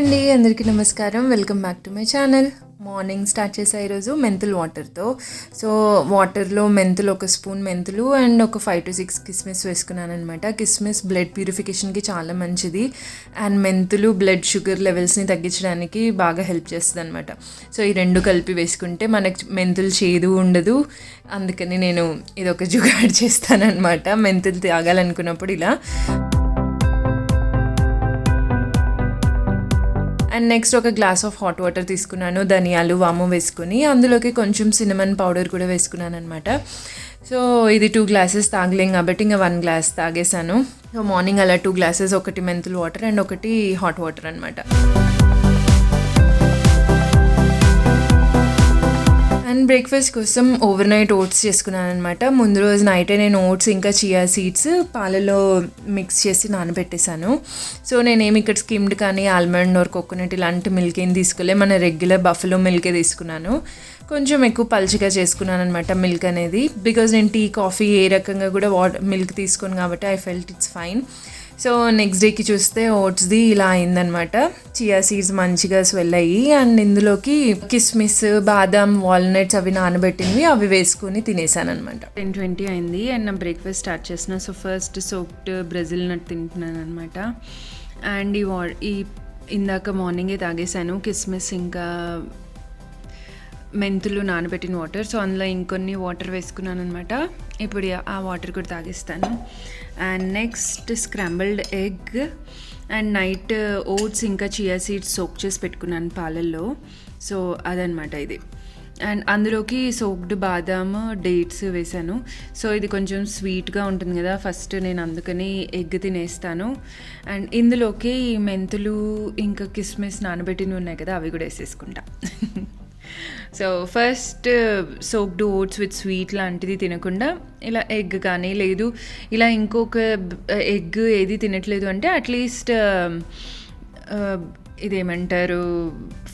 అండి, అందరికీ నమస్కారం. Welcome back to my channel. Morning start చేసా ఈరోజు మెంతులు వాటర్తో. సో వాటర్లో మెంతులు, ఒక స్పూన్ మెంతులు అండ్ ఒక 5 to 6 కిస్మిస్ వేసుకున్నాను అనమాట. కిస్మిస్ బ్లడ్ ప్యూరిఫికేషన్కి చాలా మంచిది అండ్ మెంతులు బ్లడ్ షుగర్ లెవెల్స్ని తగ్గించడానికి బాగా హెల్ప్ చేస్తుంది అనమాట. సో ఈ రెండు కలిపి వేసుకుంటే మనకి మెంతులు చేదు ఉండదు. అందుకని నేను ఇదొక జుగాడ్ చేస్తానన్నమాట. మెంతులు తాగాలనుకున్నప్పుడు ఇలా. అండ్ నెక్స్ట్ ఒక గ్లాస్ ఆఫ్ హాట్ వాటర్ తీసుకున్నాను. ధనియాలు, వాము వేసుకుని అందులోకి కొంచెం సినమన్ పౌడర్ కూడా వేసుకున్నాను అనమాట. సో ఇది 2 glasses తాగలేం కాబట్టి ఇంకా 1 glass తాగేసాను. సో మార్నింగ్ అలా 2 glasses, ఒకటి మెంతులు వాటర్ అండ్ ఒకటి హాట్ వాటర్ అనమాట. అండ్ బ్రేక్ఫాస్ట్ కోసం ఓవర్ నైట్ ఓట్స్ చేసుకున్నాను అనమాట. ముందు రోజు నైటే నేను ఓట్స్ ఇంకా చియా సీడ్స్ పాలలో మిక్స్ చేసి నానబెట్టేశాను. సో నేనేమి ఇక్కడ స్కిమ్డ్ కానీ ఆల్మండ్ ఆర్ కోకోనట్ ఇలాంటి మిల్క్ ఏం తీసుకోలే, మన రెగ్యులర్ బఫెలో మిల్కే తీసుకున్నాను. కొంచెం ఎక్కువ పల్చగా చేసుకున్నాను అనమాట మిల్క్ అనేది. బికాజ్ నేను టీ, కాఫీ ఏ రకంగా కూడా మిల్క్ తీసుకోను కాబట్టి I felt it's fine. So next డేకి చూస్తే ఓట్స్ది ఇలా అయిందనమాట. చియా సీడ్స్ మంచిగా స్వెల్ అయ్యి అండ్ ఇందులోకి కిస్మిస్, బాదం, వాల్నట్స్ అవి నానబెట్టినవి అవి వేసుకుని తినేసాను అనమాట. 10:20 అయింది అండ్ నా బ్రేక్ఫాస్ట్ స్టార్ట్ చేసిన. సో ఫస్ట్ సోక్డ్ బ్రెజిల్ నట్ తింటున్నాను అనమాట. అండ్ ఈ ఇందాక మార్నింగే తాగేసాను కిస్మిస్ ఇంకా మెంతులు నానబెట్టిన వాటర్. సో అందులో ఇంకొన్ని వాటర్ వేసుకున్నాను అనమాట. ఇప్పుడు ఆ వాటర్ కూడా తాగేస్తాను. And next scrambled egg and night oats ఇంకా చియా సీడ్స్ సోక్ చేసి పెట్టుకున్నాను పాలల్లో. సో అదనమాట ఇది. అండ్ అందులోకి సోక్డ్ బాదాం, డేట్స్ వేసాను. సో ఇది కొంచెం స్వీట్గా ఉంటుంది కదా, ఫస్ట్ నేను అందుకని ఎగ్ తినేస్తాను. అండ్ ఇందులోకి మెంతులు ఇంకా కిస్మిస్ నానబెట్టినవి ఉన్నాయి కదా, అవి కూడా వేసేసుకుంటా. So first soaked oats with sweet లాంటిది తినకుండా ఇలా ఎగ్ కానీ, లేదు ఇలా ఇంకొక ఎగ్ ఏది తినట్లేదు అంటే అట్లీస్ట్ ఇదేమంటారు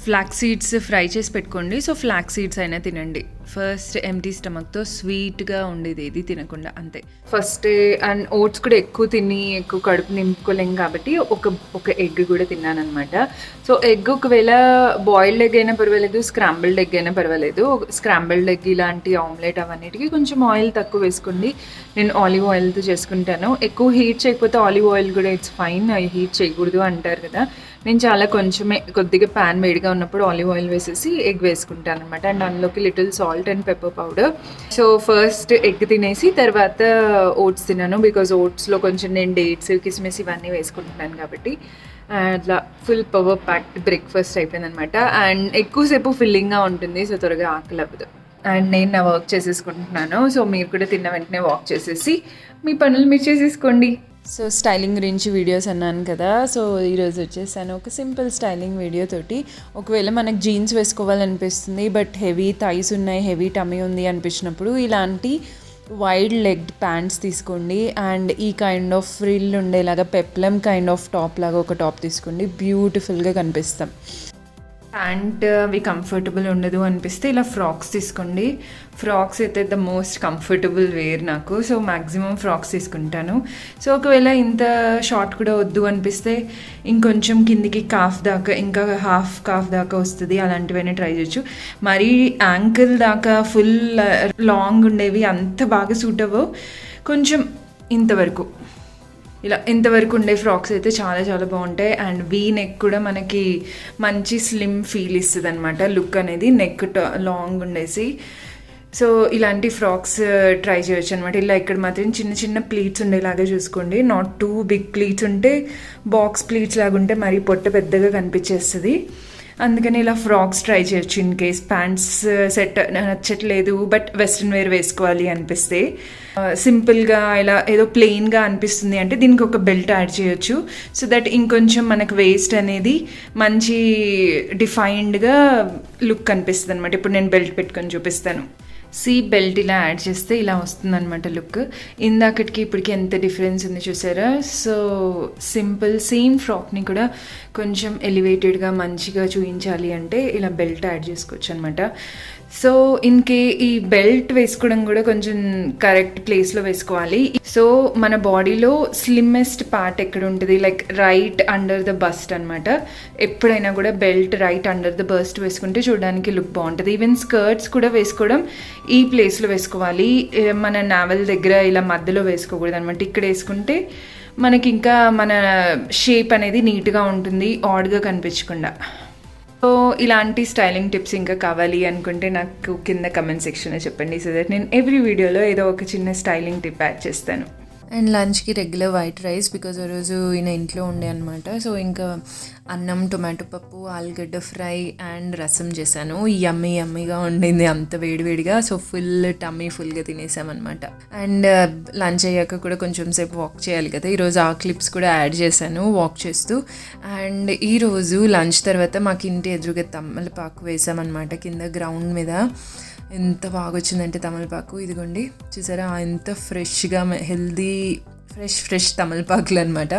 ఫ్లాక్స్ సీడ్స్ ఫ్రై చేసి పెట్టుకోండి. సో ఫ్లాక్స్ సీడ్స్ అయినా తినండి. ఫస్ట్ ఎంటీ స్టమక్తో స్వీట్గా ఉండేది ఏది తినకుండా, అంతే ఫస్ట్. అండ్ ఓట్స్ కూడా ఎక్కువ తిని ఎక్కువ కడుపు నింపుకోలేం కాబట్టి ఒక ఎగ్ కూడా తిన్నాను అనమాట. సో ఎగ్ ఒకవేళ బాయిల్డ్ ఎగ్ అయినా పర్వాలేదు, స్క్రాంబుల్డ్ ఎగ్ అయినా పర్వాలేదు. స్క్రాంబుల్డ్ ఎగ్ ఇలాంటి ఆమ్లెట్ అవన్నిటికీ కొంచెం ఆయిల్ తక్కువ వేసుకోండి. నేను ఆలివ్ ఆయిల్తో చేసుకుంటాను. ఎక్కువ హీట్ చేయకపోతే ఆలివ్ ఆయిల్ కూడా ఇట్స్ ఫైన్, హీట్ చేయకూడదు అంటారు కదా. నేను చాలా కొద్దిగా ప్యాన్ వేడిగా ఉన్నప్పుడు ఆలివ్ ఆయిల్ వేసేసి ఎగ్ వేసుకుంటాను అనమాట. అండ్ అందులోకి little salt and pepper powder. So first egg తినేసి తర్వాత ఓట్స్ తిన్నాను. బికాజ్ ఓట్స్లో కొంచెం నేను డేట్స్, కిస్మిస్ ఇవన్నీ వేసుకుంటున్నాను కాబట్టి అట్లా ఫుల్ పవర్ ప్యాక్డ్ బ్రేక్ఫాస్ట్ అయిపోయింది అనమాట. అండ్ ఎక్కువసేపు ఫిల్లింగ్గా ఉంటుంది, సో త్వరగా ఆకలి అవ్వదు. అండ్ నేను నా వర్క్ చేసేసుకుంటున్నాను. సో మీరు కూడా తిన్న వెంటనే వాక్ చేసేసి మీ పనులు మీరు చేసేసుకోండి. సో స్టైలింగ్ గురించి వీడియోస్ అన్నాను కదా, సో ఈరోజు వచ్చేసాను ఒక సింపుల్ స్టైలింగ్ వీడియో తోటి. ఒకవేళ మనకు జీన్స్ వేసుకోవాలనిపిస్తుంది బట్ హెవీ థైస్ ఉన్నాయి, హెవీ టమీ ఉంది అనిపించినప్పుడు ఇలాంటి వైడ్ లెగ్డ్ ప్యాంట్స్ తీసుకోండి. అండ్ ఈ కైండ్ ఆఫ్ ఫ్రిల్ ఉండేలాగా పెప్లం కైండ్ ఆఫ్ టాప్ లాగా ఒక టాప్ తీసుకోండి. బ్యూటిఫుల్గా కనిపిస్తాం. ప్యాంట్ అవి కంఫర్టబుల్ ఉండదు అనిపిస్తే ఇలా ఫ్రాక్స్ తీసుకోండి. ఫ్రాక్స్ అయితే ద మోస్ట్ కంఫర్టబుల్ వేర్ నాకు. సో మ్యాక్సిమం ఫ్రాక్స్ తీసుకుంటాను. సో ఒకవేళ ఇంత షార్ట్ కూడా వద్దు అనిపిస్తే ఇంకొంచెం కిందికి కాఫ్ దాకా, ఇంకా హాఫ్ కాఫ్ దాకా వస్తుంది, అలాంటివన్నీ ట్రై చేయొచ్చు. మరీ యాంకిల్ దాకా ఫుల్ లాంగ్ ఉండేవి అంత బాగా సూట్ అవ్వవు. కొంచెం ఇంతవరకు ఉండే ఫ్రాక్స్ అయితే చాలా చాలా బాగుంటాయి. అండ్ వీ నెక్ కూడా మనకి మంచి స్లిమ్ ఫీల్ ఇస్తుంది అనమాట, లుక్ అనేది నెక్ లాంగ్ ఉండేసి. సో ఇలాంటి ఫ్రాక్స్ ట్రై చేయొచ్చు అనమాట. ఇలా ఇక్కడ మాత్రం చిన్న చిన్న ప్లీట్స్ ఉండేలాగా చూసుకోండి. నాట్ టూ బిగ్ ప్లీట్స్ ఉంటే, బాక్స్ ప్లీట్స్ లాగా ఉంటే మరీ పొట్ట పెద్దగా కనిపించేస్తుంది. అందుకని ఇలా ఫ్రాక్స్ ట్రై చేయొచ్చు ఇన్ కేస్ ప్యాంట్స్ సెట్ నచ్చట్లేదు బట్ వెస్ట్రన్ వేర్ వేసుకోవాలి అనిపిస్తే. సింపుల్గా ఇలా ఏదో ప్లెయిన్గా అనిపిస్తుంది అంటే దీనికి ఒక బెల్ట్ యాడ్ చేయొచ్చు. సో దట్ ఇంకొంచెం మనకు వేస్ట్ అనేది మంచి డిఫైన్డ్గా లుక్ కనిపిస్తుంది అనమాట. ఇప్పుడు నేను బెల్ట్ పెట్టుకొని చూపిస్తాను. బెల్ట్ ఇలా యాడ్ చేస్తే ఇలా వస్తుందన్నమాట లుక్. ఇందాకటికి ఇప్పటికి ఎంత డిఫరెన్స్ ఉంది చూసారా. సో సింపుల్ సేమ్ ఫ్రాక్ని కూడా కొంచెం ఎలివేటెడ్గా మంచిగా చూపించాలి అంటే ఇలా బెల్ట్ యాడ్ చేసుకోవచ్చు అనమాట. సో ఈ బెల్ట్ వేసుకోవడం కూడా కొంచెం కరెక్ట్ ప్లేస్లో వేసుకోవాలి. సో మన బాడీలో స్లిమ్మెస్ట్ పార్ట్ ఎక్కడ ఉంటుంది, like right under the best అనమాట. ఎప్పుడైనా కూడా belt right under the best వేసుకుంటే చూడడానికి లుక్ బాగుంటుంది. ఈవెన్ స్కర్ట్స్ కూడా వేసుకోవడం ఈ ప్లేస్లో వేసుకోవాలి. మన నావెల్ దగ్గర ఇలా మధ్యలో వేసుకోకూడదు అనమాట. ఇక్కడ వేసుకుంటే మనకి ఇంకా మన షేప్ అనేది నీట్గా ఉంటుంది, ఆడ్గా కనిపించకుండా. సో ఇలాంటి స్టైలింగ్ టిప్స్ ఇంకా కావాలి అనుకుంటే నాకు కింద కమెంట్ సెక్షన్లో చెప్పండి. సో దట్ నేను ఎవ్రీ వీడియోలో ఏదో ఒక చిన్న స్టైలింగ్ టిప్ యాడ్ చేస్తాను. అండ్ లంచ్కి రెగ్యులర్ వైట్ రైస్, బికాజ్ ఆ రోజు ఈయన ఇంట్లో ఉండే అనమాట. సో ఇంకా అన్నం, టొమాటో పప్పు, ఆలుగడ్డ ఫ్రై అండ్ రసం చేశాను. యమ్మీగా ఉండింది, అంత వేడివేడిగా. సో ఫుల్గా తినేసామన్నమాట. అండ్ లంచ్ అయ్యాక కూడా కొంచెం సేపు వాక్ చేయాలి కదా, ఈరోజు ఆ క్లిప్స్ కూడా యాడ్ చేశాను వాక్ చేస్తూ. అండ్ ఈరోజు లంచ్ తర్వాత మాకు ఇంటి ఎదురుగా తమలపాకు వేసామన్నమాట కింద గ్రౌండ్ మీద. ఎంత బాగా వచ్చిందంటే తమలపాకు, ఇదిగోండి చూసారా, ఎంత ఫ్రెష్గా హెల్దీ ఫ్రెష్ తమలపాకులు అనమాట.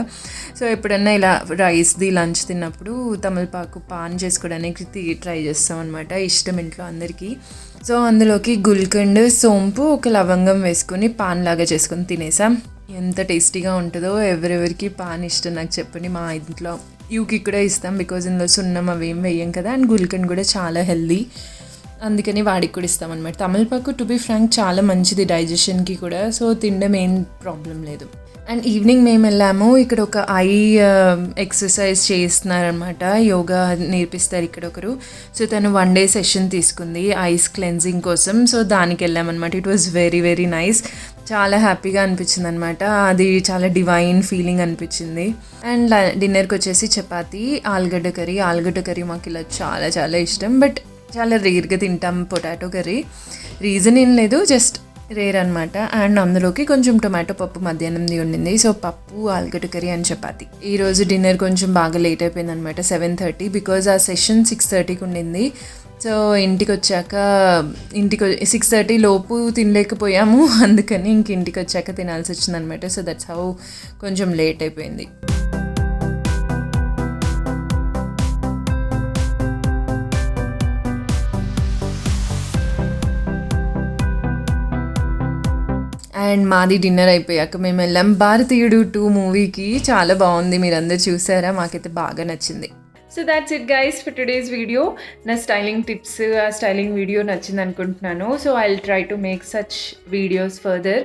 సో ఎప్పుడన్నా ఇలా రైస్ది లంచ్ తిన్నప్పుడు తమలపాకు పాన్ చేసుకోవడానికి ట్రై చేస్తాం అనమాట, ఇష్టం ఇంట్లో అందరికీ. సో అందులోకి గుల్కండ్, సోంపు, ఒక లవంగం వేసుకొని పాన్ లాగా చేసుకొని తినేసాం. ఎంత టేస్టీగా ఉంటుందో. ఎవరెవరికి పాన్ ఇష్టం నాకు చెప్పండి. మా ఇంట్లో యూకి కూడా ఇస్తాం, బికాజ్ ఇందులో సున్నం అవి ఏం వేయం కదా. అండ్ గుల్కండ్ కూడా చాలా హెల్దీ, అందుకని వాడికి కూడా ఇస్తామన్నమాట. తమలపాకు టు బి ఫ్రాంక్ చాలా మంచిది డైజెషన్కి కూడా. సో తినడం ఏం ప్రాబ్లం లేదు. అండ్ ఈవినింగ్ మేము వెళ్ళాము, ఇక్కడ ఒక ఐ ఎక్సర్సైజ్ చేస్తున్నారనమాట, యోగా నేర్పిస్తారు ఇక్కడ ఒకరు. సో తను 1 day సెషన్ తీసుకుంది ఐస్ క్లెన్జింగ్ కోసం. సో దానికి వెళ్ళామన్నమాట. It was very nice. చాలా హ్యాపీగా అనిపించింది అనమాట. అది చాలా డివైన్ ఫీలింగ్ అనిపించింది. అండ్ డిన్నర్కి వచ్చేసి చపాతీ, ఆలుగడ్డ కర్రీ మాకు ఇలా చాలా ఇష్టం. బట్ చాలా రేర్గా తింటాం పొటాటో కర్రీ. రీజన్ ఏం లేదు, జస్ట్ రేర్ అనమాట. అండ్ అందులోకి కొంచెం టొమాటో పప్పు మధ్యాహ్నంది ఉండింది. సో పప్పు, ఆలుగడ్డ కర్రీ అండ్ చపాతి. ఈరోజు డిన్నర్ కొంచెం బాగా లేట్ అయిపోయింది అనమాట, 7:30, బికాజ్ ఆ సెషన్ 6:30కి ఉండింది. సో ఇంటికి 6:30 లోపు తినలేకపోయాము, అందుకని ఇంటికి వచ్చాక తినాల్సి వచ్చింది అనమాట. సో దట్స్ హౌ కొంచెం లేట్ అయిపోయింది. అండ్ మాది డిన్నర్ అయిపోయాక మేము వెళ్ళాం భారతీయుడు 2 మూవీకి. చాలా బాగుంది, మీరందరూ చూసారా? మాకైతే బాగా నచ్చింది. So that's it guys for today's video. నా స్టైలింగ్ టిప్స్, ఆ స్టైలింగ్ వీడియో నచ్చింది అనుకుంటున్నాను. So I will try to make such videos further.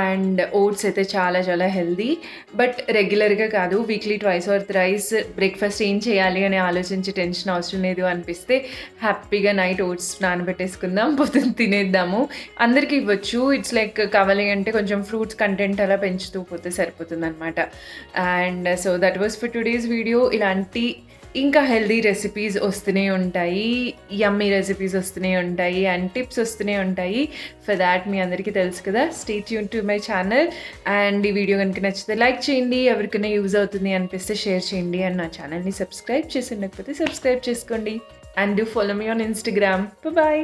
And oats అయితే చాలా హెల్దీ, బట్ రెగ్యులర్గా కాదు, వీక్లీ 2 or 3 బ్రేక్ఫాస్ట్ ఏం చేయాలి అని ఆలోచించి టెన్షన్ అవసరం లేదు అనిపిస్తే హ్యాపీగా నైట్ ఓట్స్ నానబెట్టేసుకుందాం, పొద్దున్న తినేద్దాము. అందరికీ ఇవ్వచ్చు. ఇట్స్ లైక్ కావాలి అంటే కొంచెం ఫ్రూట్స్ కంటెంట్ అలా పెంచుతూ పోతే సరిపోతుంది అనమాట. And so that was for today's video. ఇలాంటి ఇంకా హెల్దీ రెసిపీస్ వస్తూనే ఉంటాయి, యమ్మీ రెసిపీస్ వస్తూనే ఉంటాయి, అండ్ టిప్స్ వస్తూనే ఉంటాయి. ఫర్ దాట్ మీ అందరికీ తెలుసు కదా, stay tune to my channel. And ఈ వీడియో కనుక నచ్చితే లైక్ చేయండి, ఎవరికైనా యూజ్ అవుతుంది అనిపిస్తే షేర్ చేయండి. అండ్ నా ఛానల్ని సబ్స్క్రైబ్ చేసి ఉండకపోతే సబ్స్క్రైబ్ చేసుకోండి. And do follow me on Instagram. Bye.